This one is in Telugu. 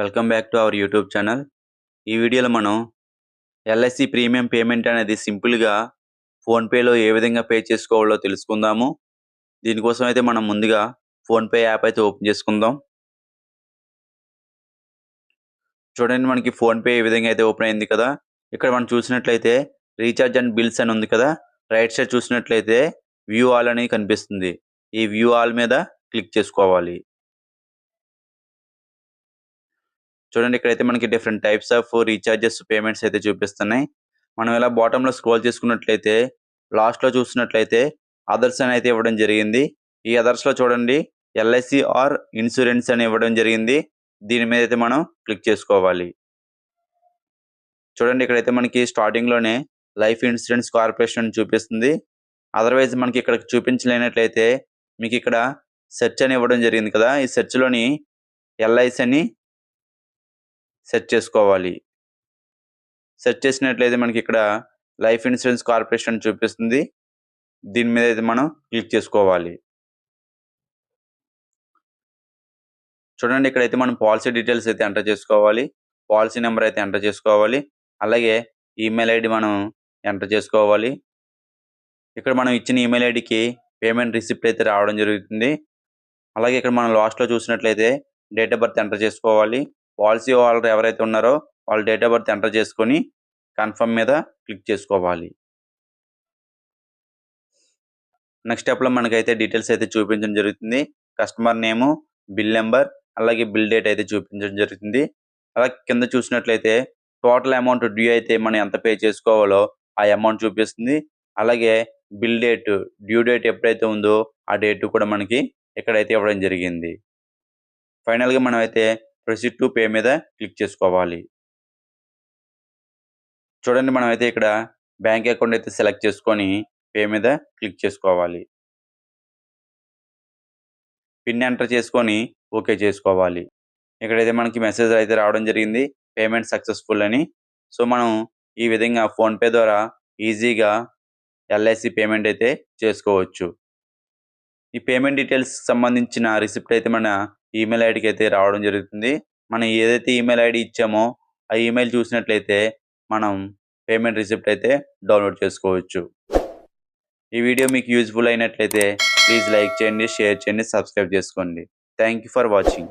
Welcome back to our YouTube channel. ఈ వీడియోలో మనం ఎల్ఐసి ప్రీమియం పేమెంట్ అనేది సింపుల్గా ఫోన్పేలో ఏ విధంగా పే చేసుకోవాలో తెలుసుకుందాము. దీనికోసం అయితే మనం ముందుగా ఫోన్పే యాప్ అయితే ఓపెన్ చేసుకుందాం. చూడండి, మనకి ఫోన్పే ఏ విధంగా అయితే ఓపెన్ అయింది కదా. ఇక్కడ మనం చూసినట్లయితే రీఛార్జ్ అండ్ బిల్స్ అని ఉంది కదా. రైట్ సైడ్ చూసినట్లయితే వ్యూ ఆల్ అని కనిపిస్తుంది. ఈ వ్యూ ఆల్ మీద క్లిక్ చేసుకోవాలి. చూడండి, ఇక్కడైతే మనకి different types of recharges payments అయితే చూపిస్తున్నాయి. మనం ఇలా బాటంలో స్క్రోల్ చేసుకున్నట్లయితే లాస్ట్లో చూసినట్లయితే అదర్స్ అని అయితే ఇవ్వడం జరిగింది. ఈ అదర్స్లో చూడండి ఎల్ఐసి ఆర్ ఇన్సూరెన్స్ అని ఇవ్వడం జరిగింది. దీని మీద అయితే మనం క్లిక్ చేసుకోవాలి. చూడండి, ఇక్కడైతే మనకి స్టార్టింగ్లోనే లైఫ్ ఇన్సూరెన్స్ కార్పొరేషన్ చూపిస్తుంది. అదర్వైజ్ మనకి ఇక్కడ చూపించలేనట్లయితే మీకు ఇక్కడ సెర్చ్ అని ఇవ్వడం జరిగింది కదా. ఈ సెర్చ్లోని ఎల్ఐసి అని సెర్చ్ చేసుకోవాలి. సెర్చ్ చేసినట్లయితే మనకి ఇక్కడ లైఫ్ ఇన్సూరెన్స్ కార్పొరేషన్ చూపిస్తుంది. దీని మీద అయితే మనం క్లిక్ చేసుకోవాలి. చూడండి, ఇక్కడైతే మనం పాలసీ డీటెయిల్స్ అయితే ఎంటర్ చేసుకోవాలి. పాలసీ నెంబర్ అయితే ఎంటర్ చేసుకోవాలి. అలాగే ఈమెయిల్ ఐడి మనం ఎంటర్ చేసుకోవాలి. ఇక్కడ మనం ఇచ్చిన ఈమెయిల్ ఐడికి పేమెంట్ రిసిప్ట్ అయితే రావడం జరుగుతుంది. అలాగే ఇక్కడ మనం లాస్ట్లో చూసినట్లయితే డేట్ ఆఫ్ బర్త్ ఎంటర్ చేసుకోవాలి. పాలసీ హోల్డర్ ఎవరైతే ఉన్నారో వాళ్ళ డేట్ ఆఫ్ బర్త్ ఎంటర్ చేసుకొని కన్ఫర్మ్ మీద క్లిక్ చేసుకోవాలి. నెక్స్ట్ స్టెప్లో మనకైతే డీటెయిల్స్ అయితే చూపించడం జరుగుతుంది. కస్టమర్ నేము, బిల్ నెంబర్, అలాగే బిల్ డేట్ అయితే చూపించడం జరుగుతుంది. అలాగే కింద చూసినట్లయితే టోటల్ అమౌంట్ డ్యూ అయితే మనం ఎంత పే చేసుకోవాలో ఆ అమౌంట్ చూపిస్తుంది. అలాగే బిల్ డేట్, డ్యూ డేట్ ఎప్పుడైతే ఉందో ఆ డేట్ కూడా మనకి ఇక్కడైతే ఇవ్వడం జరిగింది. ఫైనల్గా మనం అయితే ప్రొసీడ్ టు పే మీద క్లిక్ చేసుకోవాలి. చూడండి, మనం అయితే ఇక్కడ బ్యాంక్ అకౌంట్ అయితే సెలెక్ట్ చేసుకొని పే మీద క్లిక్ చేసుకోవాలి. పిన్ ఎంటర్ చేసుకొని ఓకే చేసుకోవాలి. ఇక్కడైతే మనకి మెసేజ్ అయితే రావడం జరిగింది, పేమెంట్ సక్సెస్ఫుల్ అని. సో మనం ఈ విధంగా ఫోన్పే ద్వారా ఈజీగా ఎల్ఐసి పేమెంట్ అయితే చేసుకోవచ్చు. ఈ పేమెంట్ డీటెయిల్స్ సంబంధించిన రిసిప్ట్ అయితే మన ఈమెయిల్ ఐడికి అయితే రావడం జరుగుతుంది. మనం ఏదైతే ఈమెయిల్ ఐడి ఇచ్చామో ఆ ఈమెయిల్ చూసినట్లయితే మనం పేమెంట్ రిసిప్ట్ అయితే డౌన్లోడ్ చేసుకోవచ్చు. ఈ వీడియో మీకు యూజ్ఫుల్ అయినట్లయితే ప్లీజ్ లైక్ చేయండి, షేర్ చేయండి, సబ్స్క్రైబ్ చేసుకోండి. Thank you for watching.